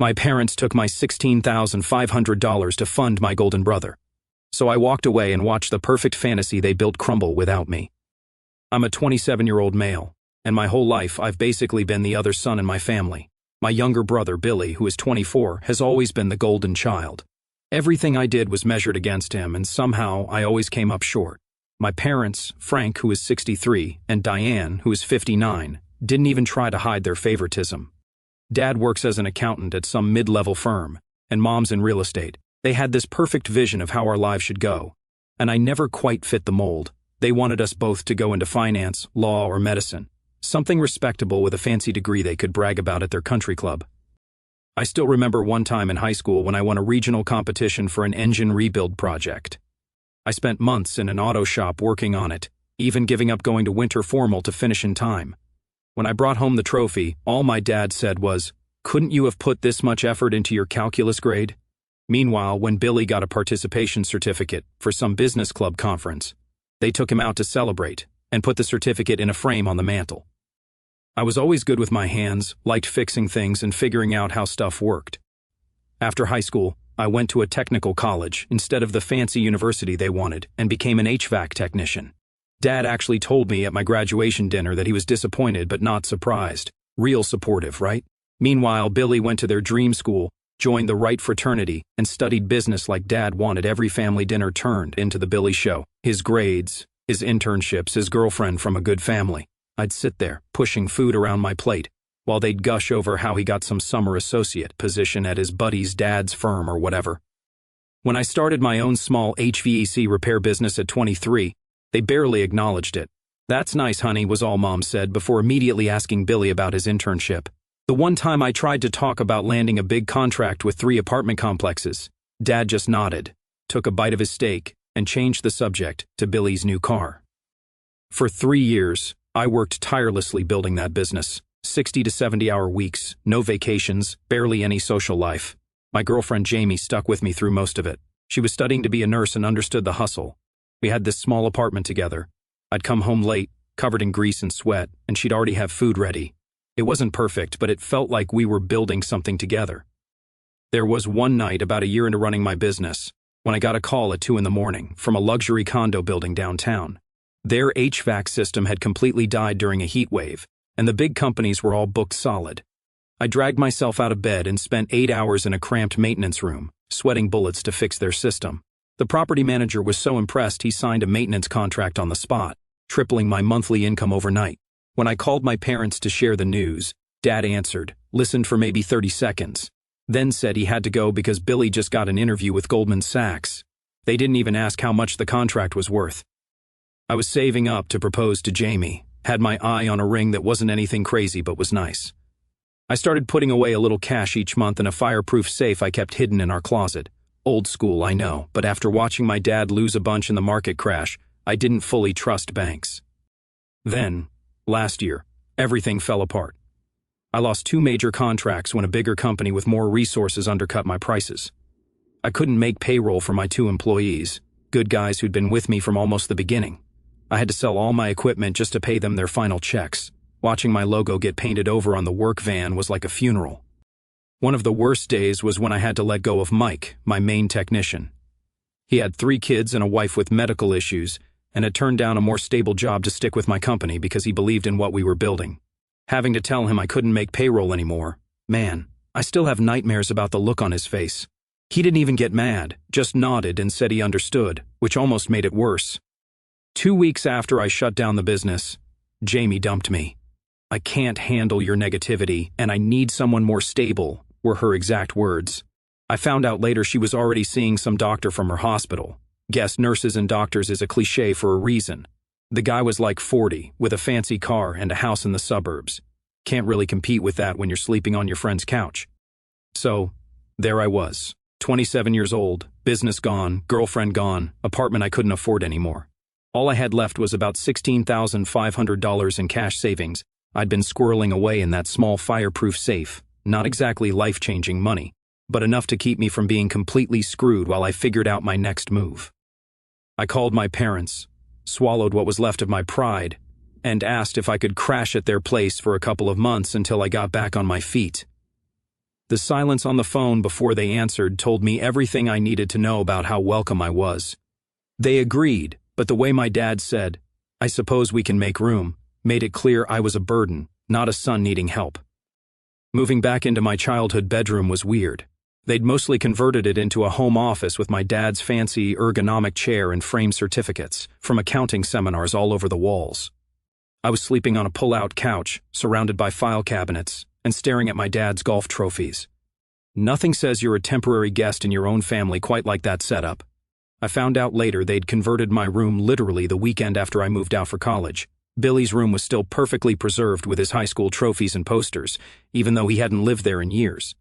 My parents took my $16,500 to fund my golden brother. So I walked away and watched the perfect fantasy they built crumble without me. I'm a 27-year-old male, and my whole life I've basically been the other son in my family. My younger brother, Billy, who is 24, has always been the golden child. Everything I did was measured against him, and somehow I always came up short. My parents, Frank, who is 63, and Diane, who is 59, didn't even try to hide their favoritism. Dad works as an accountant at some mid-level firm, and Mom's in real estate. They had this perfect vision of how our lives should go, and I never quite fit the mold. They wanted us both to go into finance, law, or medicine, something respectable with a fancy degree they could brag about at their country club. I still remember one time in high school when I won a regional competition for an engine rebuild project. I spent months in an auto shop working on it, even giving up going to winter formal to finish in time. When I brought home the trophy, all my dad said was, "Couldn't you have put this much effort into your calculus grade?" Meanwhile, when Billy got a participation certificate for some business club conference, they took him out to celebrate and put the certificate in a frame on the mantel. I was always good with my hands, liked fixing things and figuring out how stuff worked. After high school, I went to a technical college instead of the fancy university they wanted and became an HVAC technician. Dad actually told me at my graduation dinner that he was disappointed but not surprised. Real supportive, right? Meanwhile, Billy went to their dream school, joined the right fraternity, and studied business like Dad wanted every family dinner turned into the Billy show. His grades, his internships, his girlfriend from a good family. I'd sit there, pushing food around my plate, while they'd gush over how he got some summer associate position at his buddy's dad's firm or whatever. When I started my own small HVAC repair business at 23, they barely acknowledged it. "That's nice, honey," was all Mom said before immediately asking Billy about his internship. The one time I tried to talk about landing a big contract with 3 apartment complexes, Dad just nodded, took a bite of his steak, and changed the subject to Billy's new car. For 3 years, I worked tirelessly building that business. 60 to 70-hour weeks, no vacations, barely any social life. My girlfriend Jamie stuck with me through most of it. She was studying to be a nurse and understood the hustle. We had this small apartment together. I'd come home late, covered in grease and sweat, and she'd already have food ready. It wasn't perfect, but it felt like we were building something together. There was one night about a year into running my business, when I got a call at 2 in the morning from a luxury condo building downtown. Their HVAC system had completely died during a heat wave, and the big companies were all booked solid. I dragged myself out of bed and spent 8 hours in a cramped maintenance room, sweating bullets to fix their system. The property manager was so impressed he signed a maintenance contract on the spot, tripling my monthly income overnight. When I called my parents to share the news, Dad answered, listened for maybe 30 seconds, then said he had to go because Billy just got an interview with Goldman Sachs. They didn't even ask how much the contract was worth. I was saving up to propose to Jamie, had my eye on a ring that wasn't anything crazy but was nice. I started putting away a little cash each month in a fireproof safe I kept hidden in our closet. Old school, I know, but after watching my dad lose a bunch in the market crash, I didn't fully trust banks. Then, last year, everything fell apart. I lost 2 major contracts when a bigger company with more resources undercut my prices. I couldn't make payroll for my 2 employees, good guys who'd been with me from almost the beginning. I had to sell all my equipment just to pay them their final checks. Watching my logo get painted over on the work van was like a funeral. One of the worst days was when I had to let go of Mike, my Maine technician. He had 3 kids and a wife with medical issues, and had turned down a more stable job to stick with my company because he believed in what we were building. Having to tell him I couldn't make payroll anymore, man, I still have nightmares about the look on his face. He didn't even get mad, just nodded and said he understood, which almost made it worse. 2 weeks after I shut down the business, Jamie dumped me. "I can't handle your negativity, and I need someone more stable," were her exact words. I found out later she was already seeing some doctor from her hospital. Guess nurses and doctors is a cliche for a reason. The guy was like 40, with a fancy car and a house in the suburbs. Can't really compete with that when you're sleeping on your friend's couch. So, there I was, 27 years old, business gone, girlfriend gone, apartment I couldn't afford anymore. All I had left was about $16,500 in cash savings I'd been squirreling away in that small fireproof safe. Not exactly life-changing money, but enough to keep me from being completely screwed while I figured out my next move. I called my parents, swallowed what was left of my pride, and asked if I could crash at their place for a couple of months until I got back on my feet. The silence on the phone before they answered told me everything I needed to know about how welcome I was. They agreed, but the way my dad said, "I suppose we can make room," made it clear I was a burden, not a son needing help. Moving back into my childhood bedroom was weird. They'd mostly converted it into a home office with my dad's fancy ergonomic chair and framed certificates from accounting seminars all over the walls. I was sleeping on a pull-out couch, surrounded by file cabinets, and staring at my dad's golf trophies. Nothing says you're a temporary guest in your own family quite like that setup. I found out later they'd converted my room literally the weekend after I moved out for college. Billy's room was still perfectly preserved with his high school trophies and posters, even though he hadn't lived there in years.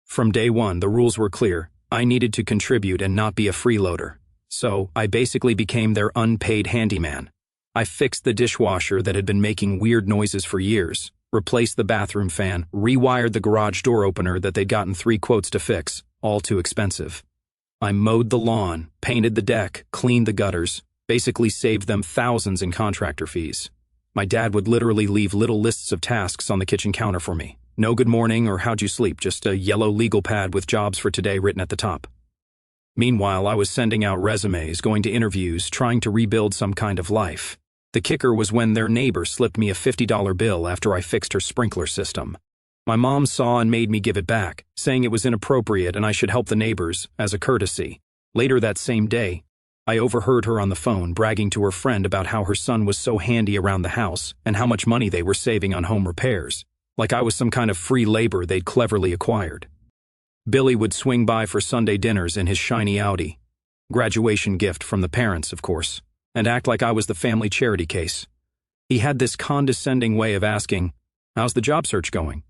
From day one, the rules were clear. I needed to contribute and not be a freeloader. So, I basically became their unpaid handyman. I fixed the dishwasher that had been making weird noises for years, replaced the bathroom fan, rewired the garage door opener that they'd gotten 3 quotes to fix, all too expensive. I mowed the lawn, painted the deck, cleaned the gutters, basically saved them thousands in contractor fees. My dad would literally leave little lists of tasks on the kitchen counter for me. No good morning or how'd you sleep, just a yellow legal pad with jobs for today written at the top. Meanwhile, I was sending out resumes, going to interviews, trying to rebuild some kind of life. The kicker was when their neighbor slipped me a $50 bill after I fixed her sprinkler system. My mom saw and made me give it back, saying it was inappropriate and I should help the neighbors, as a courtesy. Later that same day, I overheard her on the phone bragging to her friend about how her son was so handy around the house and how much money they were saving on home repairs, like I was some kind of free labor they'd cleverly acquired. Billy would swing by for Sunday dinners in his shiny Audi, graduation gift from the parents, of course, and act like I was the family charity case. He had this condescending way of asking, "How's the job search going?"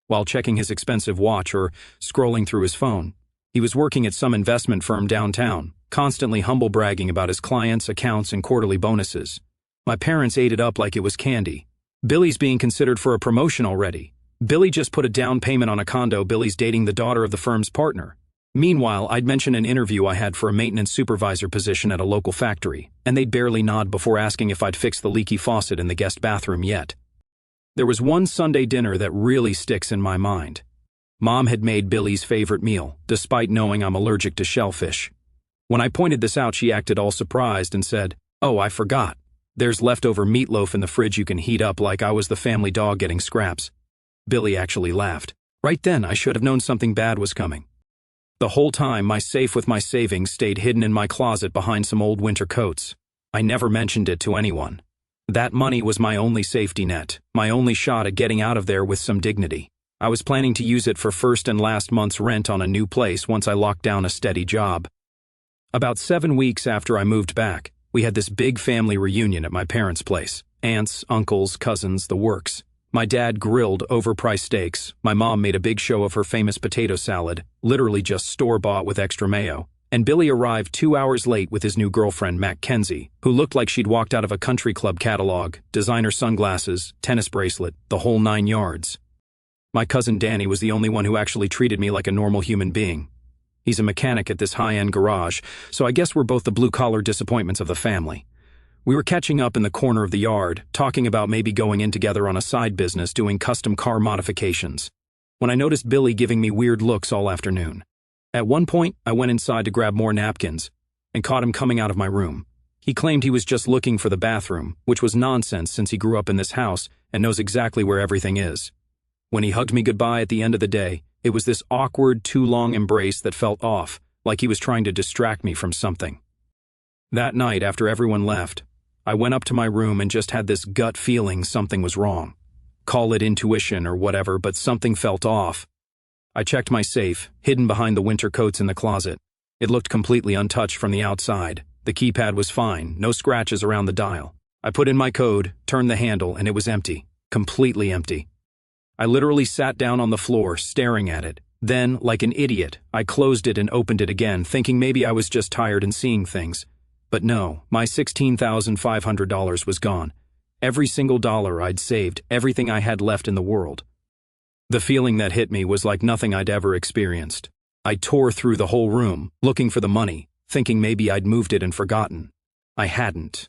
while checking his expensive watch or scrolling through his phone. He was working at some investment firm downtown, constantly humble bragging about his clients, accounts, and quarterly bonuses. My parents ate it up like it was candy. Billy's being considered for a promotion already. Billy just put a down payment on a condo. Billy's dating the daughter of the firm's partner. Meanwhile, I'd mentioned an interview I had for a maintenance supervisor position at a local factory, and they'd barely nod before asking if I'd fixed the leaky faucet in the guest bathroom yet. There was one Sunday dinner that really sticks in my mind. Mom had made Billy's favorite meal, despite knowing I'm allergic to shellfish. When I pointed this out, she acted all surprised and said, "Oh, I forgot. There's leftover meatloaf in the fridge you can heat up," like I was the family dog getting scraps. Billy actually laughed. Right then, I should have known something bad was coming. The whole time, my safe with my savings stayed hidden in my closet behind some old winter coats. I never mentioned it to anyone. That money was my only safety net, my only shot at getting out of there with some dignity. I was planning to use it for first and last month's rent on a new place once I locked down a steady job. About 7 weeks after I moved back, we had this big family reunion at my parents' place. Aunts, uncles, cousins, the works. My dad grilled overpriced steaks, my mom made a big show of her famous potato salad, literally just store-bought with extra mayo, and Billy arrived 2 hours late with his new girlfriend, Mackenzie, who looked like she'd walked out of a country club catalog, designer sunglasses, tennis bracelet, the whole 9 yards. My cousin Danny was the only one who actually treated me like a normal human being. He's a mechanic at this high-end garage, so I guess we're both the blue-collar disappointments of the family. We were catching up in the corner of the yard, talking about maybe going in together on a side business doing custom car modifications, when I noticed Billy giving me weird looks all afternoon. At one point, I went inside to grab more napkins and caught him coming out of my room. He claimed he was just looking for the bathroom, which was nonsense since he grew up in this house and knows exactly where everything is. When he hugged me goodbye at the end of the day, it was this awkward, too-long embrace that felt off, like he was trying to distract me from something. That night, after everyone left, I went up to my room and just had this gut feeling something was wrong. Call it intuition or whatever, but something felt off. I checked my safe, hidden behind the winter coats in the closet. It looked completely untouched from the outside. The keypad was fine, no scratches around the dial. I put in my code, turned the handle, and it was empty. Completely empty. I literally sat down on the floor, staring at it. Then, like an idiot, I closed it and opened it again, thinking maybe I was just tired and seeing things. But no, my $16,500 was gone. Every single dollar I'd saved, everything I had left in the world. The feeling that hit me was like nothing I'd ever experienced. I tore through the whole room, looking for the money, thinking maybe I'd moved it and forgotten. I hadn't.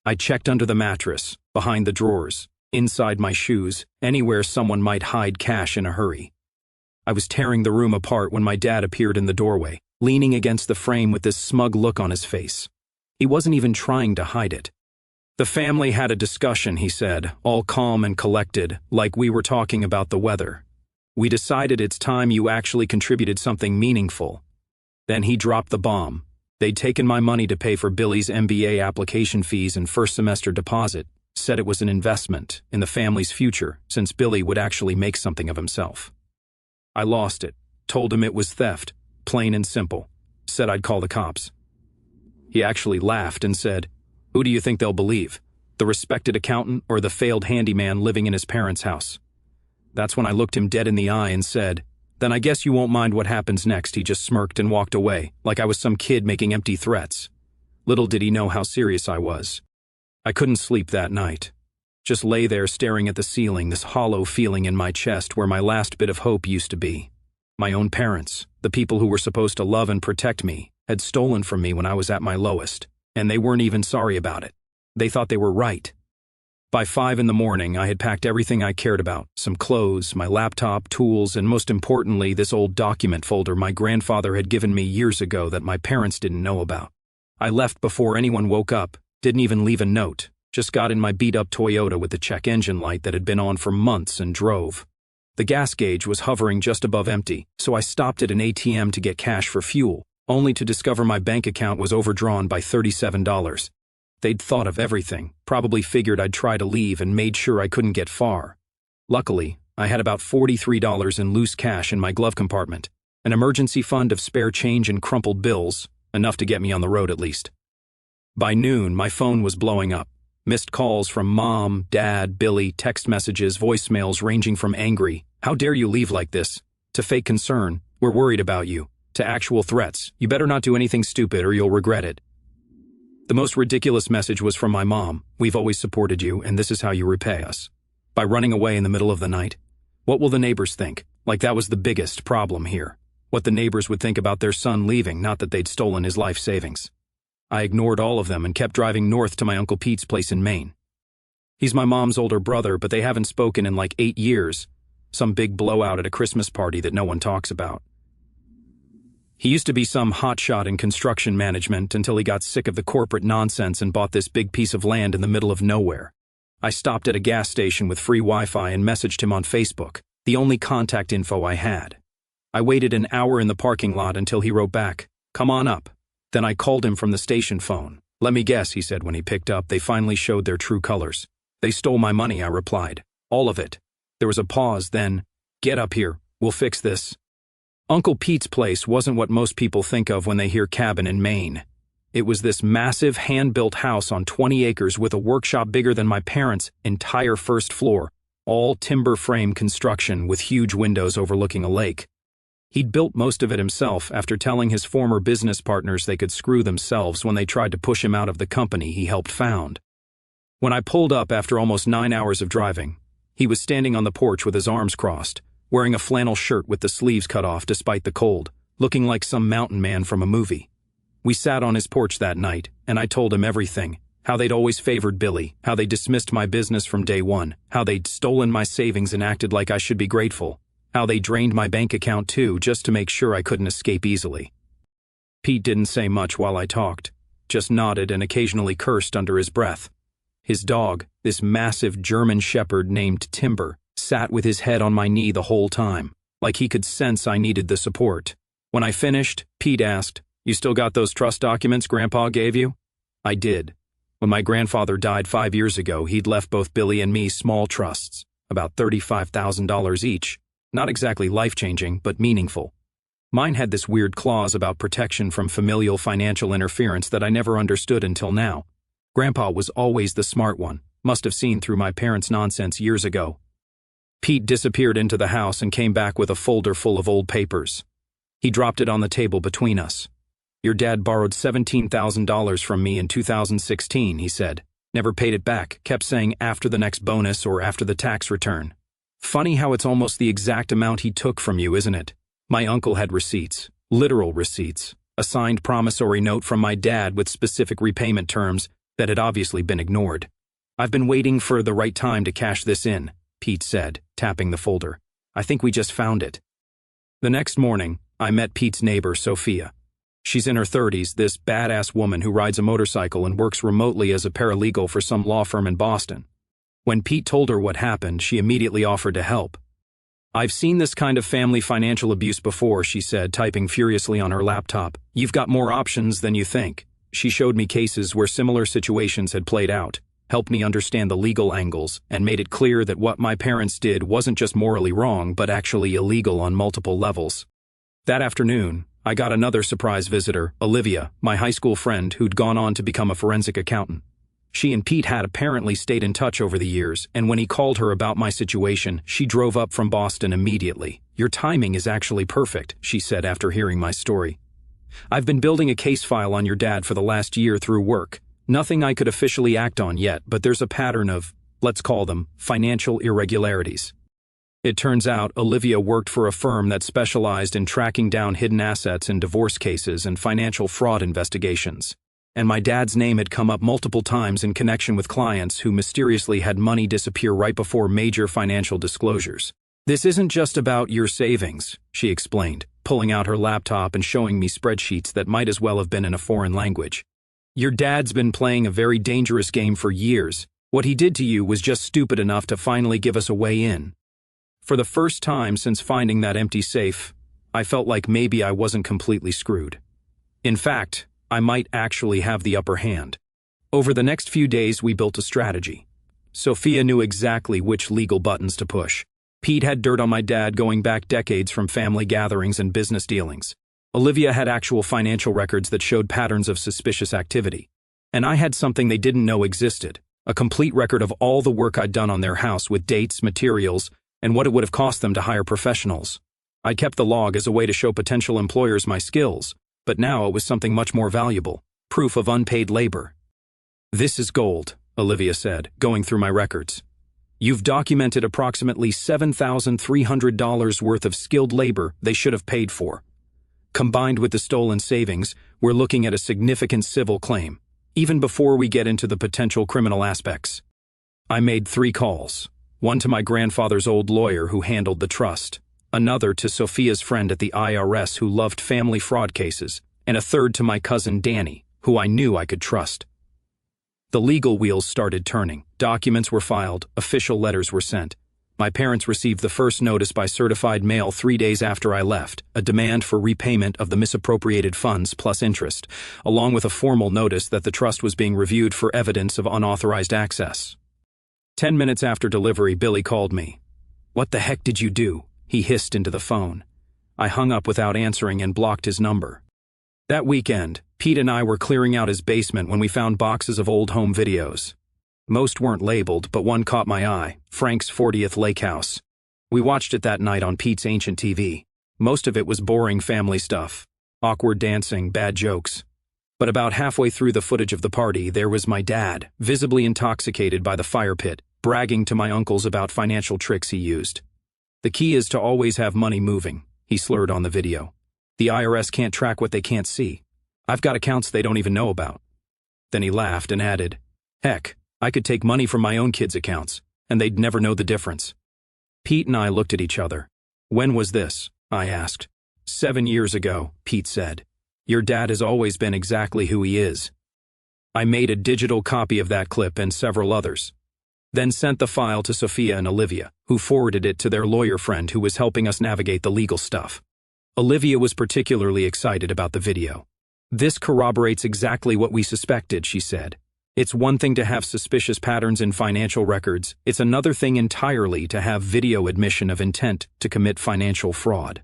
I checked under the mattress, behind the drawers, inside my shoes, anywhere someone might hide cash in a hurry. I was tearing the room apart when my dad appeared in the doorway, leaning against the frame with this smug look on his face. He wasn't even trying to hide it. "The family had a discussion," he said, all calm and collected, like we were talking about the weather. "We decided it's time you actually contributed something meaningful." Then he dropped the bomb. They'd taken my money to pay for Billy's MBA application fees and first semester deposit, said it was an investment in the family's future since Billy would actually make something of himself. I lost it, told him it was theft, plain and simple, said I'd call the cops. He actually laughed and said, "Who do you think they'll believe? The respected accountant or the failed handyman living in his parents' house?" That's when I looked him dead in the eye and said, "Then I guess you won't mind what happens next." He just smirked and walked away, like I was some kid making empty threats. Little did he know how serious I was. I couldn't sleep that night. Just lay there staring at the ceiling, this hollow feeling in my chest where my last bit of hope used to be. My own parents, the people who were supposed to love and protect me, had stolen from me when I was at my lowest, and they weren't even sorry about it. They thought they were right. By 5 in the morning, I had packed everything I cared about, some clothes, my laptop, tools, and most importantly, this old document folder my grandfather had given me years ago that my parents didn't know about. I left before anyone woke up, didn't even leave a note, just got in my beat-up Toyota with the check engine light that had been on for months and drove. The gas gauge was hovering just above empty, so I stopped at an ATM to get cash for fuel, only to discover my bank account was overdrawn by $37. They'd thought of everything, probably figured I'd try to leave and made sure I couldn't get far. Luckily, I had about $43 in loose cash in my glove compartment, an emergency fund of spare change and crumpled bills, enough to get me on the road at least. By noon, my phone was blowing up. Missed calls from Mom, Dad, Billy, text messages, voicemails ranging from angry, "How dare you leave like this?" to fake concern, "We're worried about you," to actual threats, "You better not do anything stupid or you'll regret it." The most ridiculous message was from my mom, "We've always supported you, and this is how you repay us. By running away in the middle of the night. What will the neighbors think?" Like that was the biggest problem here. What the neighbors would think about their son leaving, not that they'd stolen his life savings. I ignored all of them and kept driving north to my Uncle Pete's place in Maine. He's my mom's older brother, but they haven't spoken in like 8 years. Some big blowout at a Christmas party that no one talks about. He used to be some hotshot in construction management until he got sick of the corporate nonsense and bought this big piece of land in the middle of nowhere. I stopped at a gas station with free Wi-Fi and messaged him on Facebook, the only contact info I had. I waited an hour in the parking lot until he wrote back, "Come on up." Then I called him from the station phone. "Let me guess," he said when he picked up, "they finally showed their true colors." "They stole my money," I replied. "All of it." There was a pause, then, "Get up here, we'll fix this." Uncle Pete's place wasn't what most people think of when they hear cabin in Maine. It was this massive hand-built house on 20 acres with a workshop bigger than my parents' entire first floor, all timber frame construction with huge windows overlooking a lake. He'd built most of it himself after telling his former business partners they could screw themselves when they tried to push him out of the company he helped found. When I pulled up after almost 9 hours of driving, he was standing on the porch with his arms crossed, wearing a flannel shirt with the sleeves cut off despite the cold, looking like some mountain man from a movie. We sat on his porch that night, and I told him everything. How they'd always favored Billy, how they dismissed my business from day one, how they'd stolen my savings and acted like I should be grateful, how they drained my bank account too just to make sure I couldn't escape easily. Pete didn't say much while I talked, just nodded and occasionally cursed under his breath. His dog, this massive German shepherd named Timber, sat with his head on my knee the whole time, like he could sense I needed the support. When I finished, Pete asked, "You still got those trust documents Grandpa gave you?" I did. When my grandfather died 5 years ago, he'd left both Billy and me small trusts, about $35,000 each. Not exactly life-changing, but meaningful. Mine had this weird clause about protection from familial financial interference that I never understood until now. Grandpa was always the smart one, must have seen through my parents' nonsense years ago. Pete disappeared into the house and came back with a folder full of old papers. He dropped it on the table between us. "Your dad borrowed $17,000 from me in 2016, he said. "Never paid it back, kept saying after the next bonus or after the tax return. Funny how it's almost the exact amount he took from you, isn't it?" My uncle had receipts, literal receipts, a signed promissory note from my dad with specific repayment terms that had obviously been ignored. "I've been waiting for the right time to cash this in," Pete said, tapping the folder. "I think we just found it." The next morning, I met Pete's neighbor, Sophia. She's in her 30s, this badass woman who rides a motorcycle and works remotely as a paralegal for some law firm in Boston. When Pete told her what happened, she immediately offered to help. "I've seen this kind of family financial abuse before," she said, typing furiously on her laptop. "You've got more options than you think." She showed me cases where similar situations had played out, helped me understand the legal angles, and made it clear that what my parents did wasn't just morally wrong, but actually illegal on multiple levels. That afternoon, I got another surprise visitor, Olivia, my high school friend who'd gone on to become a forensic accountant. She and Pete had apparently stayed in touch over the years, and when he called her about my situation, she drove up from Boston immediately. "Your timing is actually perfect," she said after hearing my story. "I've been building a case file on your dad for the last year through work. Nothing I could officially act on yet, but there's a pattern of, let's call them, financial irregularities." It turns out Olivia worked for a firm that specialized in tracking down hidden assets in divorce cases and financial fraud investigations. And my dad's name had come up multiple times in connection with clients who mysteriously had money disappear right before major financial disclosures. "This isn't just about your savings," she explained, pulling out her laptop and showing me spreadsheets that might as well have been in a foreign language. "Your dad's been playing a very dangerous game for years. What he did to you was just stupid enough to finally give us a way in." For the first time since finding that empty safe, I felt like maybe I wasn't completely screwed. In fact, I might actually have the upper hand. Over the next few days, we built a strategy. Sophia knew exactly which legal buttons to push. Pete had dirt on my dad going back decades from family gatherings and business dealings. Olivia had actual financial records that showed patterns of suspicious activity. And I had something they didn't know existed, a complete record of all the work I'd done on their house with dates, materials, and what it would have cost them to hire professionals. I kept the log as a way to show potential employers my skills, but now it was something much more valuable, proof of unpaid labor. "This is gold," Olivia said, going through my records. "You've documented approximately $7,300 worth of skilled labor they should have paid for. Combined with the stolen savings, we're looking at a significant civil claim, even before we get into the potential criminal aspects." I made 3 calls, one to my grandfather's old lawyer who handled the trust, another to Sophia's friend at the IRS who loved family fraud cases, and a third to my cousin Danny, who I knew I could trust. The legal wheels started turning. Documents were filed, official letters were sent. My parents received the first notice by certified mail 3 days after I left, a demand for repayment of the misappropriated funds plus interest, along with a formal notice that the trust was being reviewed for evidence of unauthorized access. 10 minutes after delivery, Billy called me. "What the heck did you do?" he hissed into the phone. I hung up without answering and blocked his number. That weekend, Pete and I were clearing out his basement when we found boxes of old home videos. Most weren't labeled, but one caught my eye, Frank's 40th Lake House. We watched it that night on Pete's ancient TV. Most of it was boring family stuff, awkward dancing, bad jokes. But about halfway through the footage of the party, there was my dad, visibly intoxicated by the fire pit, bragging to my uncles about financial tricks he used. "The key is to always have money moving," he slurred on the video. "The IRS can't track what they can't see. I've got accounts they don't even know about." Then he laughed and added, "Heck, I could take money from my own kids' accounts, and they'd never know the difference." Pete and I looked at each other. "When was this?" I asked. 7 years ago, Pete said. "Your dad has always been exactly who he is." I made a digital copy of that clip and several others, then sent the file to Sophia and Olivia, who forwarded it to their lawyer friend who was helping us navigate the legal stuff. Olivia was particularly excited about the video. "This corroborates exactly what we suspected," she said. "It's one thing to have suspicious patterns in financial records, it's another thing entirely to have video admission of intent to commit financial fraud."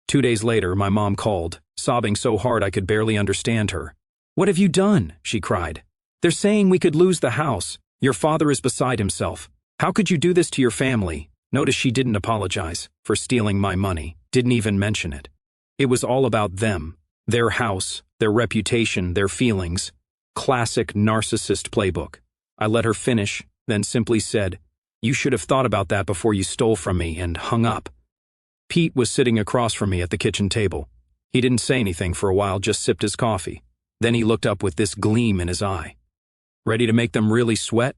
2 days later, my mom called, sobbing so hard I could barely understand her. "What have you done?" she cried. "They're saying we could lose the house. Your father is beside himself. How could you do this to your family?" Notice she didn't apologize for stealing my money, didn't even mention it. It was all about them, their house, their reputation, their feelings. Classic narcissist playbook. I let her finish, then simply said, "You should have thought about that before you stole from me," and hung up. Pete was sitting across from me at the kitchen table. He didn't say anything for a while, just sipped his coffee. Then he looked up with this gleam in his eye. "Ready to make them really sweat?"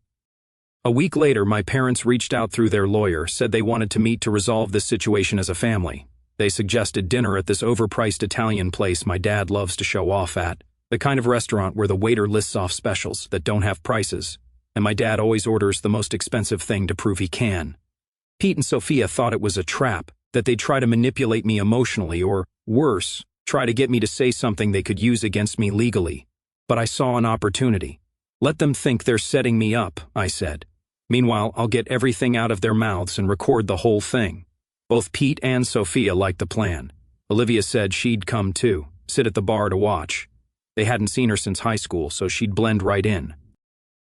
A week later, my parents reached out through their lawyer, said they wanted to meet to resolve this situation as a family. They suggested dinner at this overpriced Italian place my dad loves to show off at, the kind of restaurant where the waiter lists off specials that don't have prices, and my dad always orders the most expensive thing to prove he can. Pete and Sophia thought it was a trap, that they'd try to manipulate me emotionally or, worse, try to get me to say something they could use against me legally. But I saw an opportunity. Let them think they're setting me up, I said. Meanwhile, I'll get everything out of their mouths and record the whole thing. Both Pete and Sophia liked the plan. Olivia said she'd come too, sit at the bar to watch. They hadn't seen her since high school, so she'd blend right in.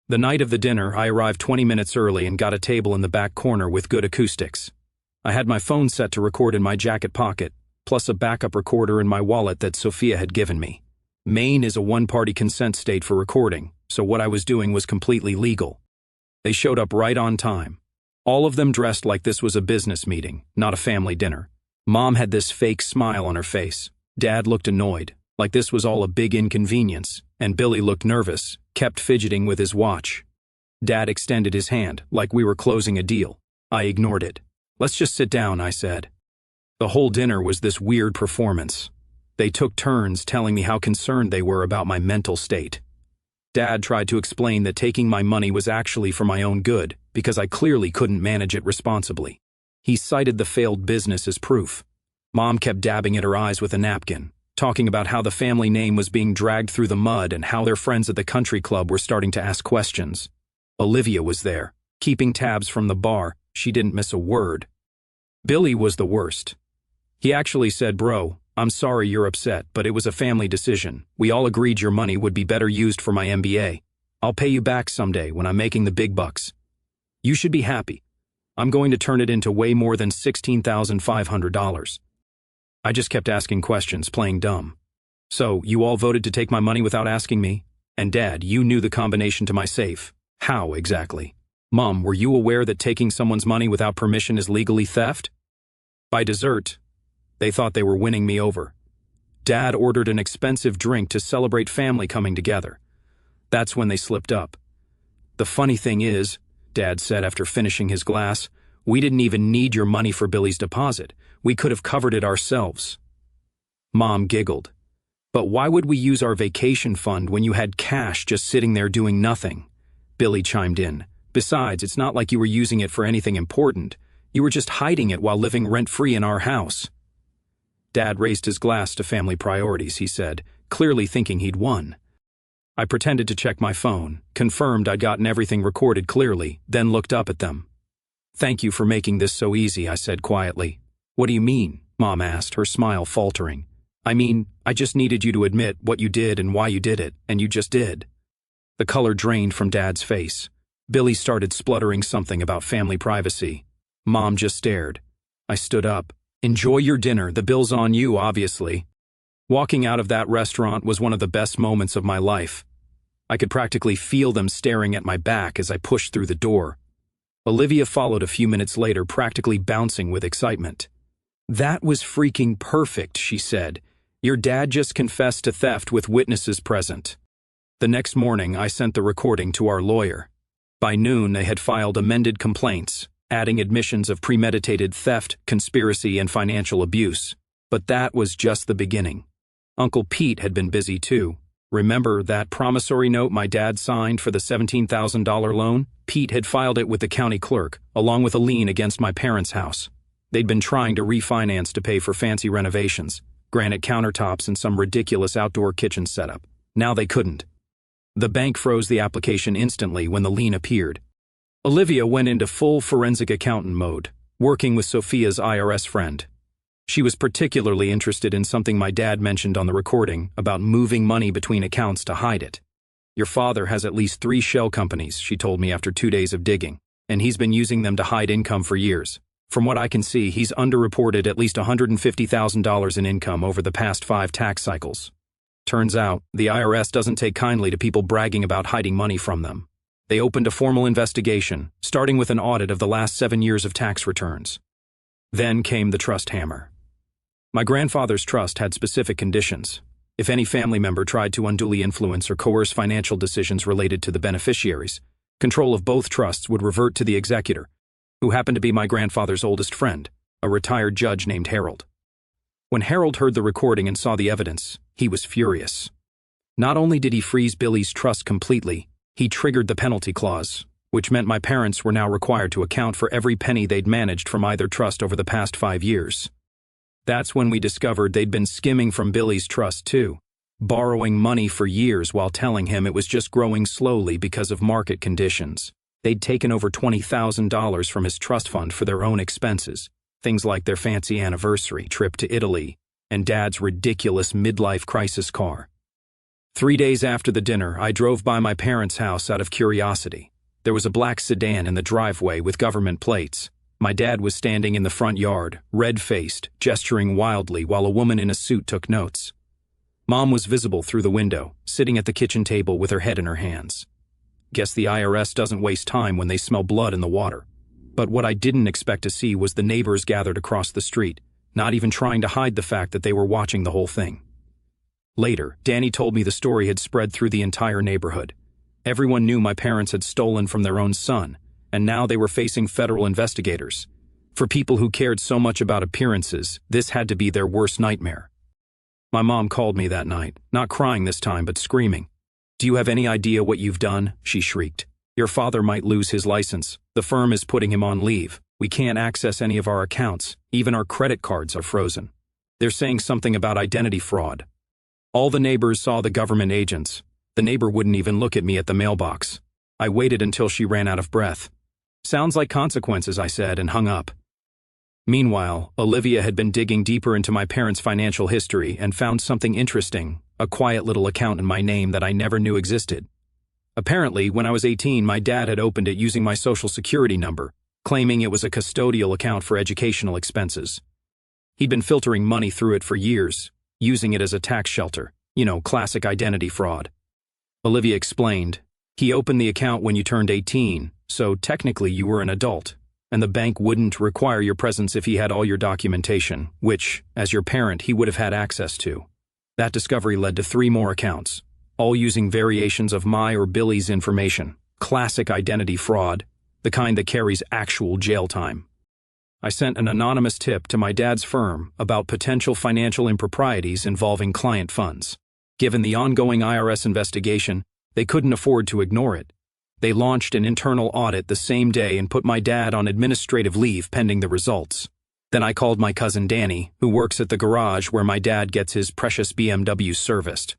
The night of the dinner, I arrived 20 minutes early and got a table in the back corner with good acoustics. I had my phone set to record in my jacket pocket, plus a backup recorder in my wallet that Sophia had given me. Maine is a one-party consent state for recording, so what I was doing was completely legal. They showed up right on time. All of them dressed like this was a business meeting, not a family dinner. Mom had this fake smile on her face. Dad looked annoyed, like this was all a big inconvenience, and Billy looked nervous, kept fidgeting with his watch. Dad extended his hand, like we were closing a deal. I ignored it. "Let's just sit down," I said. The whole dinner was this weird performance. They took turns telling me how concerned they were about my mental state. Dad tried to explain that taking my money was actually for my own good, because I clearly couldn't manage it responsibly. He cited the failed business as proof. Mom kept dabbing at her eyes with a napkin, talking about how the family name was being dragged through the mud and how their friends at the country club were starting to ask questions. Olivia was there, keeping tabs from the bar. She didn't miss a word. Billy was the worst. He actually said, "Bro, I'm sorry you're upset, but it was a family decision. We all agreed your money would be better used for my MBA. I'll pay you back someday when I'm making the big bucks. You should be happy. I'm going to turn it into way more than $16,500. I just kept asking questions, playing dumb. "So, you all voted to take my money without asking me? And Dad, you knew the combination to my safe. How exactly? Mom, were you aware that taking someone's money without permission is legally theft?" By dessert, they thought they were winning me over. Dad ordered an expensive drink to celebrate family coming together. That's when they slipped up. "The funny thing is," Dad said after finishing his glass, "we didn't even need your money for Billy's deposit. We could have covered it ourselves." Mom giggled. "But why would we use our vacation fund when you had cash just sitting there doing nothing?" Billy chimed in. "Besides, it's not like you were using it for anything important. You were just hiding it while living rent-free in our house." Dad raised his glass to family priorities, he said, clearly thinking he'd won. I pretended to check my phone, confirmed I'd gotten everything recorded clearly, then looked up at them. "Thank you for making this so easy," I said quietly. "What do you mean?" Mom asked, her smile faltering. "I mean, I just needed you to admit what you did and why you did it, and you just did." The color drained from Dad's face. Billy started spluttering something about family privacy. Mom just stared. I stood up. "Enjoy your dinner, the bill's on you, obviously." Walking out of that restaurant was one of the best moments of my life. I could practically feel them staring at my back as I pushed through the door. Olivia followed a few minutes later, practically bouncing with excitement. "That was freaking perfect," she said. "Your dad just confessed to theft with witnesses present." The next morning, I sent the recording to our lawyer. By noon, they had filed amended complaints, adding admissions of premeditated theft, conspiracy, and financial abuse. But that was just the beginning. Uncle Pete had been busy too. Remember that promissory note my dad signed for the $17,000 loan? Pete had filed it with the county clerk, along with a lien against my parents' house. They'd been trying to refinance to pay for fancy renovations, granite countertops, and some ridiculous outdoor kitchen setup. Now they couldn't. The bank froze the application instantly when the lien appeared. Olivia went into full forensic accountant mode, working with Sophia's IRS friend. She was particularly interested in something my dad mentioned on the recording about moving money between accounts to hide it. "Your father has at least 3 shell companies," she told me after 2 days of digging, "and he's been using them to hide income for years. From what I can see, he's underreported at least $150,000 in income over the past 5 tax cycles. Turns out, the IRS doesn't take kindly to people bragging about hiding money from them. They opened a formal investigation, starting with an audit of the last 7 years of tax returns. Then came the trust hammer. My grandfather's trust had specific conditions. If any family member tried to unduly influence or coerce financial decisions related to the beneficiaries, control of both trusts would revert to the executor, who happened to be my grandfather's oldest friend, a retired judge named Harold. When Harold heard the recording and saw the evidence, he was furious. Not only did he freeze Billy's trust completely, he triggered the penalty clause, which meant my parents were now required to account for every penny they'd managed from either trust over the past 5 years. That's when we discovered they'd been skimming from Billy's trust too, borrowing money for years while telling him it was just growing slowly because of market conditions. They'd taken over $20,000 from his trust fund for their own expenses, things like their fancy anniversary trip to Italy and Dad's ridiculous midlife crisis car. 3 days after the dinner, I drove by my parents' house out of curiosity. There was a black sedan in the driveway with government plates. My dad was standing in the front yard, red-faced, gesturing wildly while a woman in a suit took notes. Mom was visible through the window, sitting at the kitchen table with her head in her hands. Guess the IRS doesn't waste time when they smell blood in the water. But what I didn't expect to see was the neighbors gathered across the street, not even trying to hide the fact that they were watching the whole thing. Later, Danny told me the story had spread through the entire neighborhood. Everyone knew my parents had stolen from their own son, and now they were facing federal investigators. For people who cared so much about appearances, this had to be their worst nightmare. My mom called me that night, not crying this time but screaming. "Do you have any idea what you've done?" she shrieked. "Your father might lose his license. The firm is putting him on leave. We can't access any of our accounts. Even our credit cards are frozen. They're saying something about identity fraud." All the neighbors saw the government agents. The neighbor wouldn't even look at me at the mailbox. I waited until she ran out of breath. "Sounds like consequences," I said, and hung up. Meanwhile, Olivia had been digging deeper into my parents' financial history and found something interesting, a quiet little account in my name that I never knew existed. Apparently, when I was 18, my dad had opened it using my social security number, claiming it was a custodial account for educational expenses. He'd been filtering money through it for years, using it as a tax shelter, classic identity fraud. Olivia explained, "He opened the account when you turned 18, so technically you were an adult, and the bank wouldn't require your presence if he had all your documentation, which, as your parent, he would have had access to." That discovery led to 3 more accounts, all using variations of my or Billy's information. Classic identity fraud, the kind that carries actual jail time. I sent an anonymous tip to my dad's firm about potential financial improprieties involving client funds. Given the ongoing IRS investigation, they couldn't afford to ignore it. They launched an internal audit the same day and put my dad on administrative leave pending the results. Then I called my cousin Danny, who works at the garage where my dad gets his precious BMW serviced.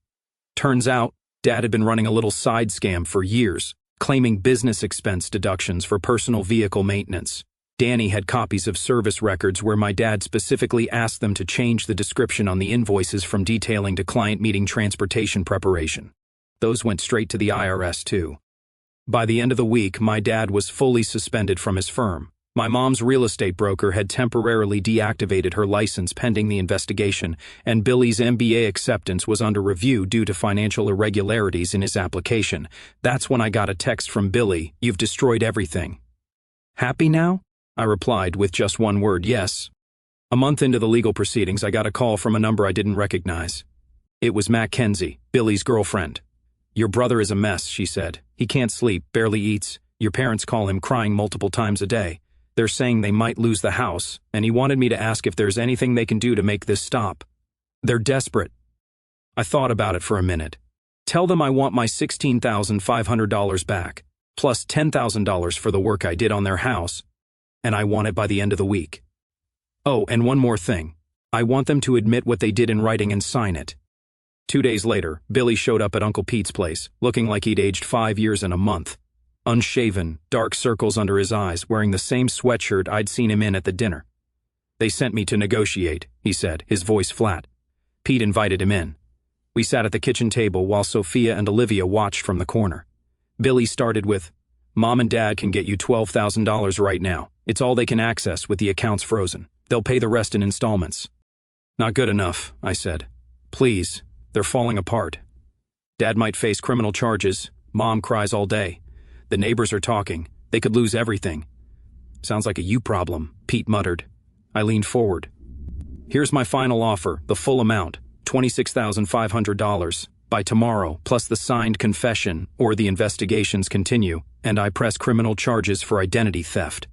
Turns out, Dad had been running a little side scam for years, claiming business expense deductions for personal vehicle maintenance. Danny had copies of service records where my dad specifically asked them to change the description on the invoices from detailing to client meeting transportation preparation. Those went straight to the IRS too. By the end of the week, my dad was fully suspended from his firm. My mom's real estate broker had temporarily deactivated her license pending the investigation, and Billy's MBA acceptance was under review due to financial irregularities in his application. That's when I got a text from Billy, "You've destroyed everything." "Happy now?" I replied with just one word, "Yes." A month into the legal proceedings, I got a call from a number I didn't recognize. It was Mackenzie, Billy's girlfriend. "Your brother is a mess," she said. "He can't sleep, barely eats. Your parents call him crying multiple times a day. They're saying they might lose the house, and he wanted me to ask if there's anything they can do to make this stop. They're desperate." I thought about it for a minute. "Tell them I want my $16,500 back, plus $10,000 for the work I did on their house, and I want it by the end of the week. Oh, and one more thing. I want them to admit what they did in writing and sign it." 2 days later, Billy showed up at Uncle Pete's place, looking like he'd aged 5 years and a month. Unshaven, dark circles under his eyes, wearing the same sweatshirt I'd seen him in at the dinner. "They sent me to negotiate," he said, his voice flat. Pete invited him in. We sat at the kitchen table while Sophia and Olivia watched from the corner. Billy started with, "Mom and Dad can get you $12,000 right now. It's all they can access with the accounts frozen. They'll pay the rest in installments." "Not good enough," I said. "Please, they're falling apart. Dad might face criminal charges. Mom cries all day. The neighbors are talking. They could lose everything." "Sounds like a you problem," Pete muttered. I leaned forward. "Here's my final offer, the full amount, $26,500, by tomorrow, plus the signed confession, or the investigations continue, and I press criminal charges for identity theft."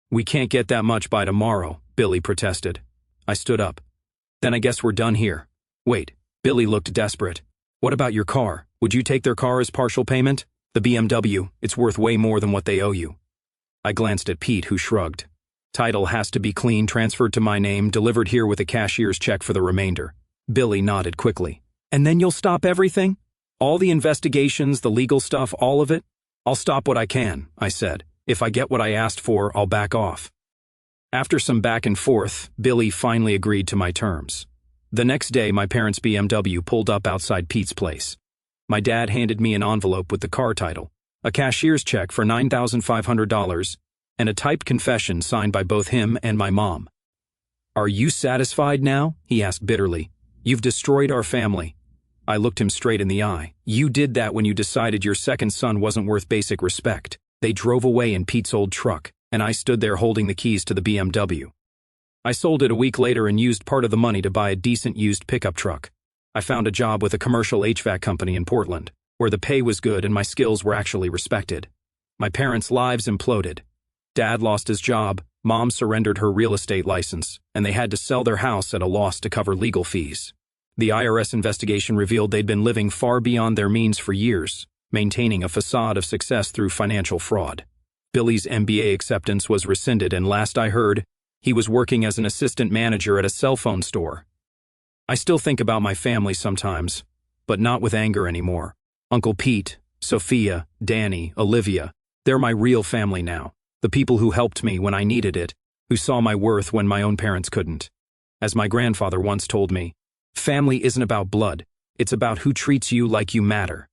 "We can't get that much by tomorrow," Billy protested. I stood up. Then I guess we're done here. Wait, Billy looked desperate. What about your car? Would you take their car as partial payment? The BMW, it's worth way more than what they owe you. I glanced at Pete, who shrugged. Title has to be clean, transferred to my name, delivered here with a cashier's check for the remainder. Billy nodded quickly. And then you'll stop everything? All the investigations, the legal stuff, all of it? I'll stop what I can, I said. If I get what I asked for, I'll back off. After some back and forth, Billy finally agreed to my terms. The next day, my parents' BMW pulled up outside Pete's place. My dad handed me an envelope with the car title, a cashier's check for $9,500, and a typed confession signed by both him and my mom. Are you satisfied now? He asked bitterly. You've destroyed our family. I looked him straight in the eye. You did that when you decided your second son wasn't worth basic respect. They drove away in Pete's old truck, and I stood there holding the keys to the BMW. I sold it a week later and used part of the money to buy a decent used pickup truck. I found a job with a commercial HVAC company in Portland, where the pay was good and my skills were actually respected. My parents' lives imploded. Dad lost his job, Mom surrendered her real estate license, and they had to sell their house at a loss to cover legal fees. The IRS investigation revealed they'd been living far beyond their means for years, maintaining a facade of success through financial fraud. Billy's MBA acceptance was rescinded, and last I heard, he was working as an assistant manager at a cell phone store. I still think about my family sometimes, but not with anger anymore. Uncle Pete, Sophia, Danny, Olivia, they're my real family now. The people who helped me when I needed it, who saw my worth when my own parents couldn't. As my grandfather once told me, family isn't about blood, it's about who treats you like you matter.